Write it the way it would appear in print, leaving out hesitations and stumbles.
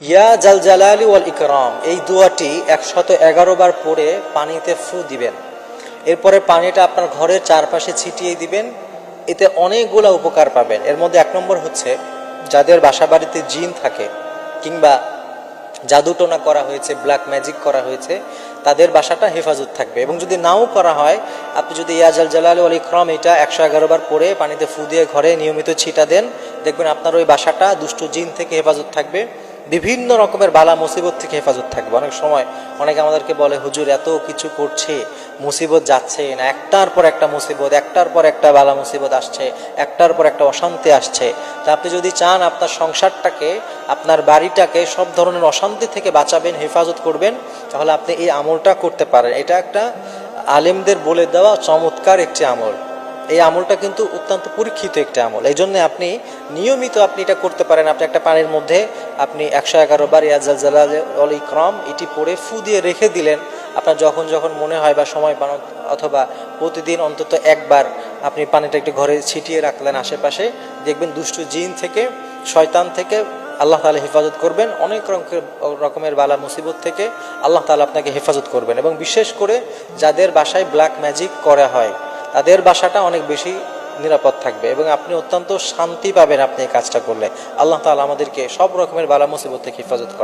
ইয়া জাল জালালি ওয়াল ইকরাম, এই দোয়াটি 111 বার পড়ে পানিতে ফু দিবেন। এরপরে পানিটা আপনার ঘরের চারপাশে ছিটিয়ে দিবেন। এতে অনেকগুলো উপকার পাবেন। এর মধ্যে 1 নম্বর হচ্ছে, যাদের বাসা বাড়িতে জিন থাকে কিংবা জাদুটোনা করা হয়েছে, ব্ল্যাক ম্যাজিক করা হয়েছে, তাদের বাসাটা হেফাজত থাকবে। এবং যদি নাও করা হয়, আপনি যদি ইয়া জাল জালালি ওয়াল ইকরাম এটা 111 বার পড়ে পানিতে ফু দিয়ে ঘরে নিয়মিত ছিটা দেন, দেখবেন আপনার ওই বাসাটা দুষ্ট জিন থেকে হেফাজত থাকবে, বিভিন্ন রকমের বালা মুসিবত থেকে হেফাজত থাকবে। অনেক সময় অনেকে আমাদেরকে বলে, হুজুর এত কিছু করছে, মুসিবত যাচ্ছে না, একটার পর একটা মুসিবত, একটার পর একটা বালা মুসিবত আসছে, একটার পর একটা অশান্তি আসছে। তা আপনি যদি চান আপনার সংসারটাকে, আপনার বাড়িটাকে সব ধরনের অশান্তি থেকে বাঁচাবেন, হেফাজত করবেন, তাহলে আপনি এই আমলটা করতে পারেন। এটা একটা আলেমদের বলে দেওয়া চমৎকার একটি আমল। এই আমলটা কিন্তু অত্যন্ত পরীক্ষিত একটি আমল। এই জন্য আপনি নিয়মিত এটা করতে পারেন। আপনি একটা পানির মধ্যে আপনি 111 বার ইয়া জাল জালালি ওয়াল ইকরাম এটি পড়ে ফু দিয়ে রেখে দিলেন। আপনার যখন যখন মনে হয় বা সময় পান, অথবা প্রতিদিন অন্তত একবার আপনি পানিটা একটু ঘরে ছিটিয়ে রাখলেন আশেপাশে, দেখবেন দুষ্ট জিন থেকে, শয়তান থেকে আল্লাহ তাআলা হেফাজত করবেন। অনেক রকমের বালা মুসিবত থেকে আল্লাহ তাআলা আপনাকে হেফাজত করবেন। এবং বিশেষ করে যাদের বাসায় ব্ল্যাক ম্যাজিক করা হয়, তাদের বাসাটা অনেক বেশি নিরাপদ থাকবে এবং আপনি অত্যন্ত শান্তি পাবেন আপনি এই কাজটা করলে। আল্লাহ তাআলা আমাদেরকে সব রকমের বালা মুসিবত থেকে হেফাজত করেন।